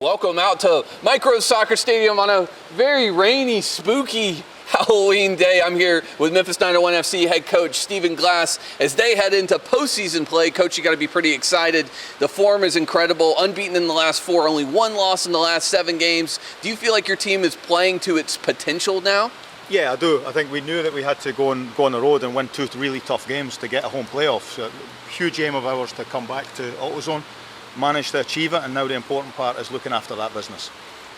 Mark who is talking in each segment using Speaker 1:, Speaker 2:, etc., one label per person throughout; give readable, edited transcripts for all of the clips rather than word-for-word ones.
Speaker 1: Welcome out to Micro Soccer Stadium on a very rainy, spooky Halloween day. I'm here with Memphis 901 FC head coach Stephen Glass. As they head into postseason play, coach, you got to be pretty excited. The form is incredible, unbeaten in the last 4, only 1 loss in the last 7 games. Do you feel like your team is playing to its potential now?
Speaker 2: Yeah, I do. I think we knew that we had to go on the road and win 2 really tough games to get a home playoff. So, huge aim of ours to come back to AutoZone. Managed to achieve it, and now the important part is looking after that business.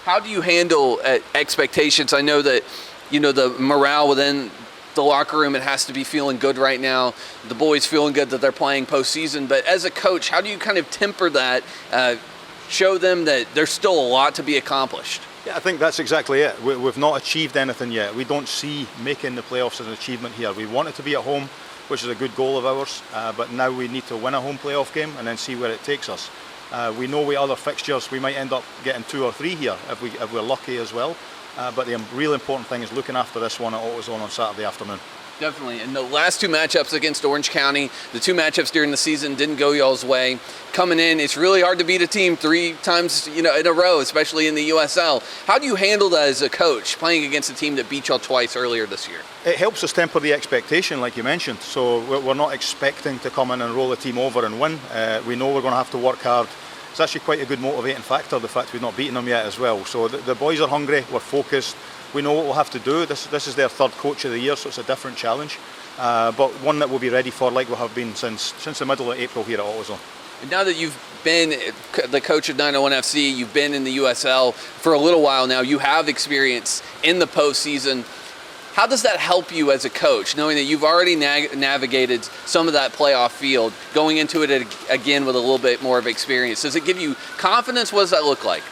Speaker 1: How do you handle expectations? I know that, the morale within the locker room, it has to be feeling good right now. The boys feeling good that they're playing postseason. But as a coach, how do you kind of temper that, show them that there's still a lot to be accomplished?
Speaker 2: Yeah, I think that's exactly it. We've not achieved anything yet. We don't see making the playoffs as an achievement here. We want it to be at home, which is a good goal of ours, but now we need to win a home playoff game and then see where it takes us. We know with other fixtures we might end up getting 2 or 3 here if we're lucky as well, but the real important thing is looking after this one at AutoZone on Saturday afternoon.
Speaker 1: Definitely, and the last 2 matchups against Orange County, the 2 matchups during the season didn't go y'all's way. Coming in, it's really hard to beat a team 3 times in a row, especially in the USL. How do you handle that as a coach, playing against a team that beat y'all twice earlier this year?
Speaker 2: It helps us temper the expectation, like you mentioned. So we're not expecting to come in and roll the team over and win. We know we're going to have to work hard. It's actually quite a good motivating factor, the fact we've not beaten them yet as well. So the boys are hungry, we're focused. We know what we'll have to do. This is their 3rd coach of the year, so it's a different challenge, but one that we'll be ready for, like we have been since the middle of April here at AutoZone.
Speaker 1: Now that you've been the coach of 901 FC, you've been in the USL for a little while now, you have experience in the postseason. How does that help you as a coach, knowing that you've already navigated some of that playoff field, going into it again with a little bit more of experience? Does it give you confidence? What does that look like?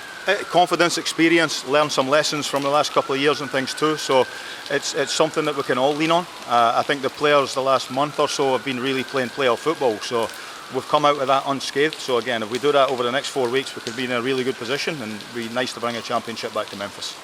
Speaker 2: Confidence, experience, learn some lessons from the last couple of years and things too. So it's something that we can all lean on. I think the players the last month or so have been really playing playoff football. So we've come out of that unscathed. So again, if we do that over the next 4 weeks, we could be in a really good position and it'd be nice to bring a championship back to Memphis.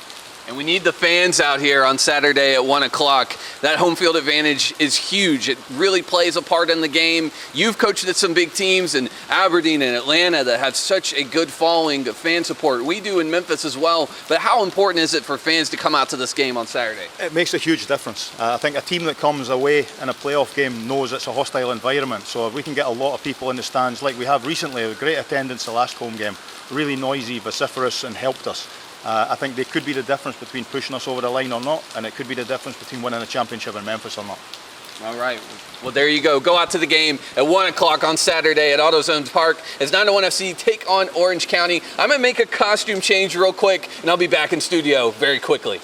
Speaker 1: And we need the fans out here on Saturday at 1 o'clock. That home field advantage is huge. It really plays a part in the game. You've coached at some big teams in Aberdeen and Atlanta that have such a good following of fan support. We do in Memphis as well. But how important is it for fans to come out to this game on Saturday?
Speaker 2: It makes a huge difference. I think a team that comes away in a playoff game knows it's a hostile environment. So if we can get a lot of people in the stands like we have recently, with great attendance the last home game, really noisy, vociferous and helped us. I think they could be the difference between pushing us over the line or not, and it could be the difference between winning a championship in Memphis or not.
Speaker 1: All right. Well, there you go. Go out to the game at 1 o'clock on Saturday at AutoZone Park as 901 FC take on Orange County. I'm going to make a costume change real quick, and I'll be back in studio very quickly.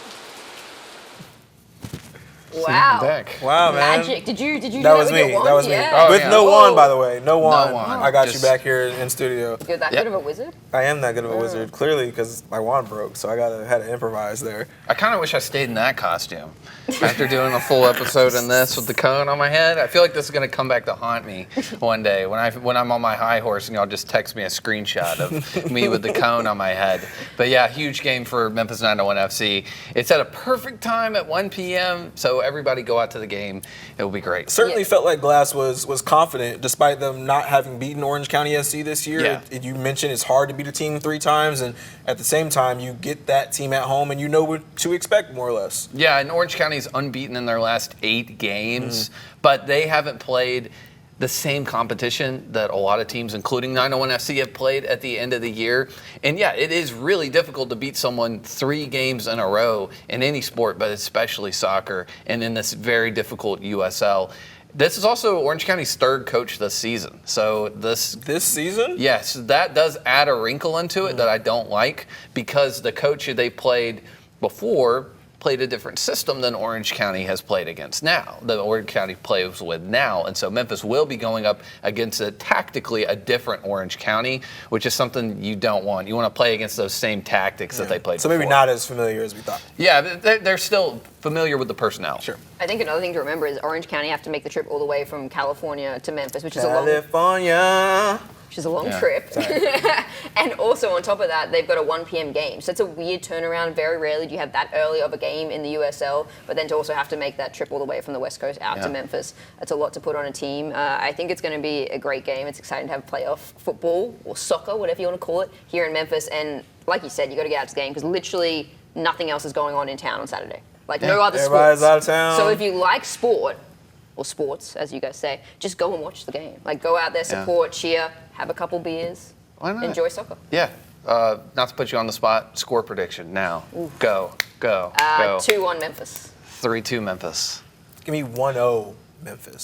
Speaker 3: Wow.
Speaker 4: Wow, man.
Speaker 3: Magic. Did you do
Speaker 4: That was
Speaker 3: with
Speaker 4: me.
Speaker 3: your wand?
Speaker 4: That was me.
Speaker 3: Yeah.
Speaker 4: With no wand, by the way. No wand. I got
Speaker 1: Just-
Speaker 4: you back here in studio.
Speaker 3: You're that good of a wizard?
Speaker 4: I am that good of a wizard, clearly, because my wand broke, so I had to improvise there.
Speaker 5: I kind of wish I stayed in that costume after doing a full episode in this with the cone on my head. I feel like this is going to come back to haunt me one day when I'm on my high horse and y'all just text me a screenshot of me with the cone on my head. But yeah, huge game for Memphis 901 FC. It's at a perfect time at 1 p.m., so everybody go out to the game. It will be great.
Speaker 4: Certainly felt like Glass was confident, despite them not having beaten Orange County SC this year.
Speaker 1: Yeah.
Speaker 4: You mentioned it's hard to beat a team 3 times, and at the same time, you get that team at home, and you know what to expect, more or less.
Speaker 5: Yeah, and Orange County's unbeaten in their last 8 games, but they haven't played the same competition that a lot of teams, including 901 FC, have played at the end of the year. And yeah, it is really difficult to beat someone 3 games in a row in any sport, but especially soccer, and in this very difficult USL. This is also Orange County's 3rd coach this season. So this
Speaker 4: season?
Speaker 5: Yes, that does add a wrinkle into it that I don't like, because the coach they played before played a different system than Orange County has played against now, that Orange County plays with now. And so Memphis will be going up against tactically a different Orange County, which is something you don't want. You want to play against those same tactics that they played
Speaker 4: So
Speaker 5: before.
Speaker 4: maybe not as familiar as we thought.
Speaker 5: Yeah, they're still familiar with the personnel.
Speaker 4: Sure.
Speaker 3: I think another thing to remember is Orange County have to make the trip all the way from California to Memphis, which is a long...
Speaker 4: California.
Speaker 3: which is a long
Speaker 5: Yeah.
Speaker 3: trip. And also on top of that, they've got a 1 p.m. game. So it's a weird turnaround. Very rarely do you have that early of a game in the USL, but then to also have to make that trip all the way from the West Coast out to Memphis, it's a lot to put on a team. I think it's going to be a great game. It's exciting to have playoff football or soccer, whatever you want to call it, here in Memphis. And like you said, you got to get out to the game because literally nothing else is going on in town on Saturday. Like no other
Speaker 4: Everybody's
Speaker 3: sports.
Speaker 4: out of town.
Speaker 3: So if you like sport, or sports, as you guys say, just go and watch the game. Like, go out there, support, cheer, have a couple beers,
Speaker 5: Why not?
Speaker 3: enjoy soccer.
Speaker 5: Yeah. Not to put you on the spot, score prediction now. Go.
Speaker 3: 2-1 Memphis.
Speaker 5: 3-2 Memphis.
Speaker 4: Give me 1-0 Memphis.